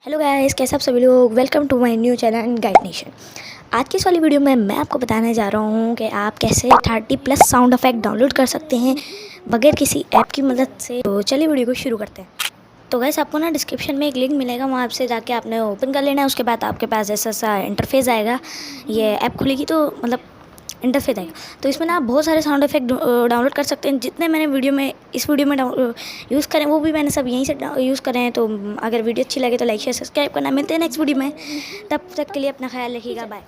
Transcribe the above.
Hello guys, कैसे आप सभी लोग। Welcome to my new channel Guide Nation. आज की इस वाली वीडियो में मैं आपको बताने जा रहा हूँ कि आप कैसे 30+ साउंड इफेक्ट डाउनलोड कर सकते हैं बगैर किसी ऐप की मदद से। तो चलिए वीडियो को शुरू करते हैं। तो गाइस, आपको ना डिस्क्रिप्शन में एक लिंक मिलेगा, वहाँ आपसे जाके आपने ओपन कर लेना है। उसके बाद आपके पास ऐसा सा इंटरफेस आएगा। ये ऐप खुलेगी तो मतलब इंटरफेस आएगा, तो इसमें ना आप बहुत सारे साउंड इफेक्ट डाउनलोड कर सकते हैं। जितने मैंने इस वीडियो में यूज़ करें वो भी मैंने सब यहीं से यूज़ करें हैं। तो अगर वीडियो अच्छी लगे तो लाइक शेयर सब्सक्राइब करना। मिलते हैं नेक्स्ट वीडियो में, तब तक के लिए अपना ख्याल रखिएगा। बाय।